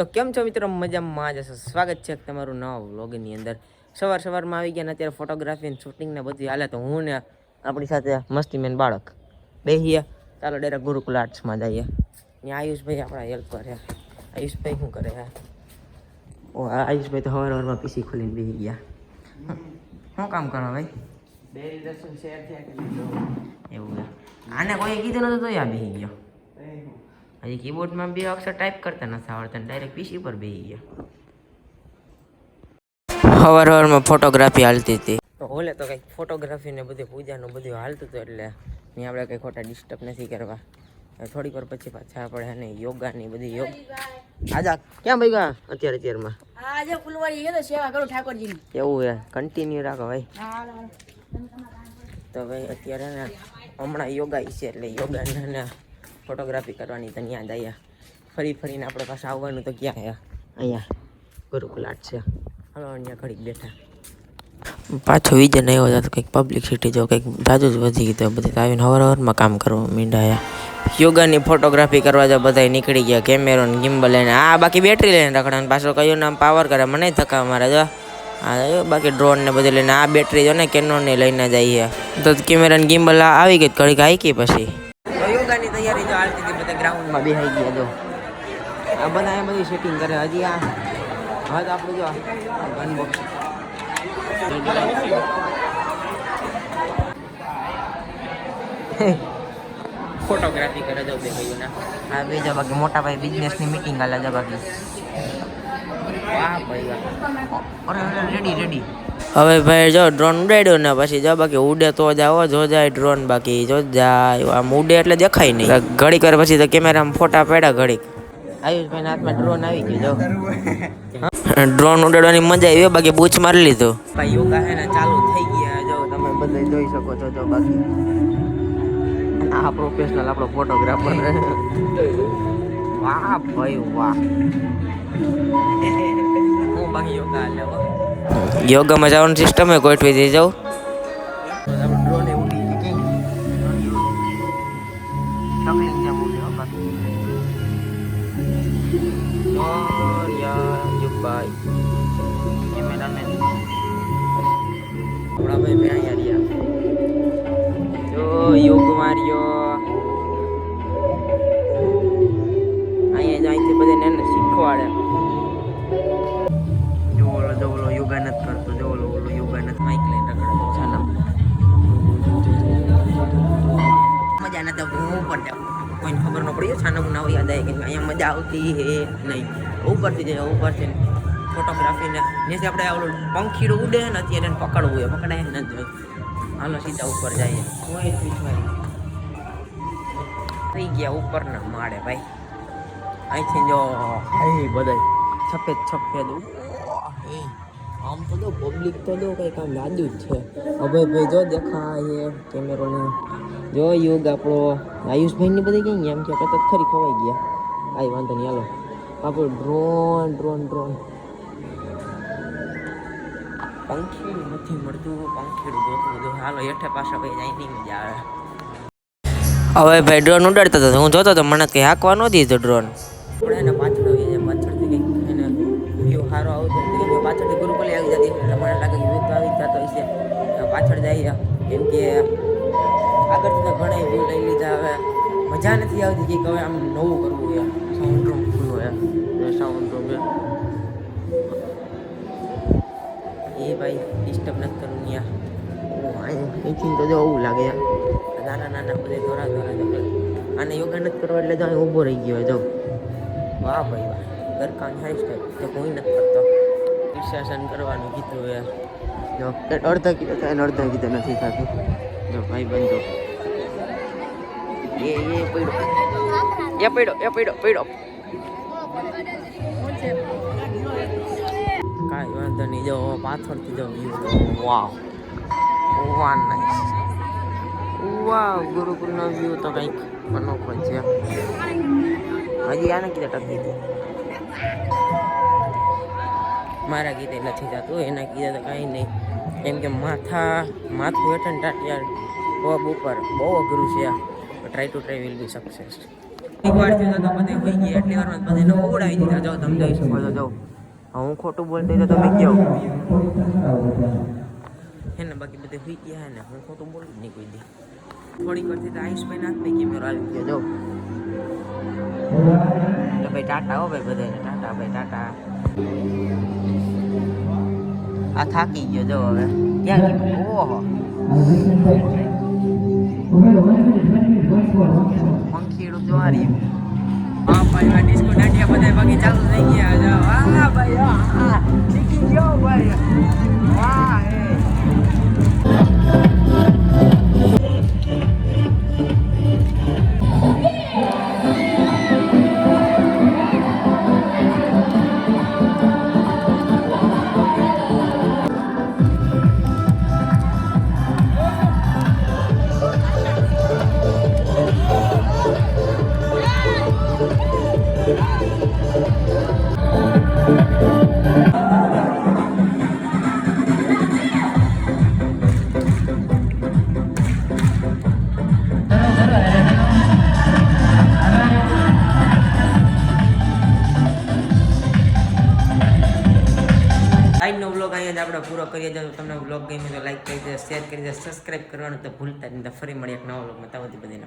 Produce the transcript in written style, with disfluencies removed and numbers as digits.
તો કેમ છો મિત્રો, મજામાં જશો? સ્વાગત છે તમારું નવા વ્લોગની અંદર. સવારમાં આવી ગયા ને અત્યારે ફોટોગ્રાફી શૂટિંગ ને બધી હાલે. તો હું ને આપણી સાથે મસ્તીમેન બાળક બેહીએ. ચાલો ડાયરેક્ટ ગુરુકુલ આર્ટ્સમાં જઈએ. ત્યાં આયુષભાઈ આપણા હેલ્પર છે. આયુષભાઈ શું કરે? આયુષભાઈ તો સવારમાં પીસી ખોલીને બેસી ગયા. શું કામ કરો ભાઈ? એવું છે. આને કોઈ કીધું નતું તો આ બેસી ગયો. હજી કીબોર્ડમાં બે અક્ષર ટાઈપ કરતા નથી આવડતા, ડાયરેક્ટ પીસી પર બેસી ગયા. સવારમાં ફોટોગ્રાફી હાલતી હતી તો ઓલે તો કંઈક ફોટોગ્રાફી ને બધું પૂજાનું બધું હાલતું હતું, એટલે અહીં આપણે કંઈ ખોટા ડિસ્ટર્બ નથી કરવા. થોડીક વાર પછી પાછા આપણે ને યોગાની બધી આજા ક્યાં ભાઈ ગયા અત્યારમાં? આજે ફૂલવાડી ગયો તો સેવા કરું ઠાકોરજીની. એવું છે, કન્ટિન્યુ રાખો ભાઈ. તો ભાઈ અત્યારે ને હમણાં યોગા છે, એટલે યોગા ને ફોટોગ્રાફી કરવાની તો ત્યાં જ આવ્યા. ફરીને આપણે પાસે આવવાનું તો ક્યાં આવ્યા? અહીંયા ગુરુકુલ આર્ટ છે. હવે અહીંયા ઘડીક બેઠા. પાછો વિજય નહીં આવ્યો તો કંઈક પબ્લિસિટી જો કંઈક જાજુ જ વધી ગઈ. તો બધી આવીને હવારમાં કામ કરવા મીંડાયા. યોગાની ફોટોગ્રાફી કરવા જો બધા નીકળી ગયા. કેમેરો ને ગિમ્બલ લઈને, બાકી બેટરી લઈને રખડા. પાછો કયું નામ પાવર કરે મને થકા મારે જો. બાકી ડ્રોન ને બધું લઈને બેટરી જો ને કેનોન ને લઈને જઈએ. તો કેમેરા ને ગિમ્બલ આવી ગઈ, ઘડીક આવી પછી યોગાની તૈયારી જો હાલતી હતી. બધા ગ્રાઉન્ડમાં બેસાઈ ગયા. જો આ બધા બધી સેટિંગ કરે. હજી આ હવે તો આપણું જો અનબોક્સ ફોટોગ્રાફી કરે જો બે ભાઈઓ ના. આ બે જો બાકી મોટા ભાઈ બિઝનેસની મીટિંગ હાલે જો બાકી. વાહ ભાઈ વાહ. અરે રેડી. હવે ભાઈ જો ડ્રોન ઉડાડ્યો ને પછી જો બાકી ઉડે તો જાઓ જો જાય ડ્રોન, બાકી જો જાય આમ ઉડે એટલે દેખાય નહીં. ઘડીક વાર પછી તો કેમેરામાં ફોટા પડ્યા. ઘડીક આયુષભાઈ ના હાથમાં ડ્રોન આવી ગયો. ડ્રોન ઉડાડવાની મજા આવી, બાકી બૂચ મારી લીધું. ભાઈ યોગા છે ને ચાલુ થઈ ગયા. જો તમે બધા જોઈ શકો છો. જો બાકી આ પ્રોફેશનલ આપણો ફોટોગ્રાફર. વાહ ભાઈ વાહ. હું બાકી યોગા લેવો યોગામાં જવાનું સિસ્ટમ ગોઠવી દઈ જાઉં. ડ્રોન એ ઉડી ગઈ. કેમેરામેન આપણા ભાઈ મેં અહીંયા જો યોગ માર્યો. અહીંથી બધાને એને શીખવાડે. જો ઓલો યોગા નથી કરતો. જો ઓલો યોગા નથી. માઇક લઈને રખડતો છાના. મજા નથી આવતી. હું ઉપર જાઉં, કોઈને ખબર ન પડી. છાના ના યાદ આવે કે અહીંયા મજા આવતી હે નહીં. ઉપરથી જાય, ઉપરથી ફોટોગ્રાફીને જેથી આપણે ઓલું પંખીડું ઉડે ને અત્યારે એને પકડવું હોય, પકડાય નથી. હાલો સીધા ઉપર જઈએ. થઈ ગયા ઉપરના માળે ભાઈ. અહીંથી જો બધા સફેદ આમ તો દો પબ્લિક તો દો કંઈક આમ લાદુ જ છે. હવે ભાઈ જો દેખાય કેમેરોને. જો યોગ આપણો આયુષભાઈની બધી કઈ ગયા એમ કે કતક ખરી ખવાઈ ગયા. કાંઈ વાંધો નહીં. હાલો આપણું ડ્રોન પંખીડું નથી મળતું. પંખીડું ગોતવું જો. હાલો હેઠે પાછા ભાઈ જાય નહીં મજા આવે. હવે ભાઈ ડ્રોન ઉડાડતા હતા. હું જોતો તો મને કંઈ હાંકવા ન દીધું ડ્રોન. આપણે એને પાછળથી કંઈક એને વ્યૂ સારો આવતો પાછળથી ગુરુકુલે આવી જતી. એટલે મને લાગે કે વ્યૂ તો આવી જતો હશે. પાછળ જાય કેમ કે આગળથી તો ઘણા વ્યૂ લઈ લીધા. હવે મજા નથી આવતી કે હવે આમ નવું કરવું એમ. સાઉન્ડ રૂમ ખુલ્લો એમ. સાઉન્ડ રૂમ એ ભાઈ ડિસ્ટર્બ નથી કરવું ત્યાં. અહીંથી તો જો એવું લાગે નાના બધે દોરા આને યોગા નથી કરવા એટલે જો અહીં ઊભો રહી ગયો. જો વાહ ભાઈ વાહ. ગરકાન હાઈ સ્ટાઈલ તે કોઈ નથી કરતો. શીર્ષાસન કરવાનું કીધું એ જો અડધા કીધા થાય ને અડધા કીધા નથી થતું. જો ભાઈ બંધો એ પડ્યો કાંઈ વાંધો નહીં. જો પાછળથી જો વ્યૂ. વાહ નાઈસ. વાહ ગુરુકુલનો વ્યૂ તો કંઈક અનોખો છે. હજી આને કીધા ટકી હતી. મારા ગીતે નથી જતું, એના કીધા તો કાંઈ નહીં. કેમ કે માથું હેઠળ ટાટિયા પગ ઉપર બહુ અઘરું છે. Try to try will be success. એક વાર થયું તો બધે હોઈ ગયા એટલી વારમાં બધાને ઉડાવી દીધા. જાઓ તમે જોઈ શકો છો. જાઓ હું ખોટું બોલતો તો તમે કહો હે ને, બાકી બધે હોઈ ગયા હે ને, હું ખોટું બોલું જ નહીં કોઈ દી. થોડીક વારથી તો આયુષભાઈ ના જ કેમેરો આવી ગયો. જો એટલે ભાઈ ટાટા હો ભાઈ બધાને ટાટા ભાઈ ટાટા. આ થાકી ગયો જો હવે ક્યાં ગયો. ઓહો પંખીડું જોવારી. હા ભાઈ ડિસ્કો દાંડિયા બધા બાકી ચાલુ થઈ ગયા. જાઓ હા ભાઈ હા શીખી ગયો ભાઈ. વાહ હે આજનો વ્લોગ અહીંયા જ આપણે પૂરો કરીએ. જો તમને વ્લોગ ગમ્યો તો લાઈક કરી દે, શેર કરી દે, સબસ્ક્રાઈબ કરવાનું તો ભૂલતા નહીં. તો ફરી મળીએ એક નવા વ્લોગમાં. ત્યાં સુધી બધાને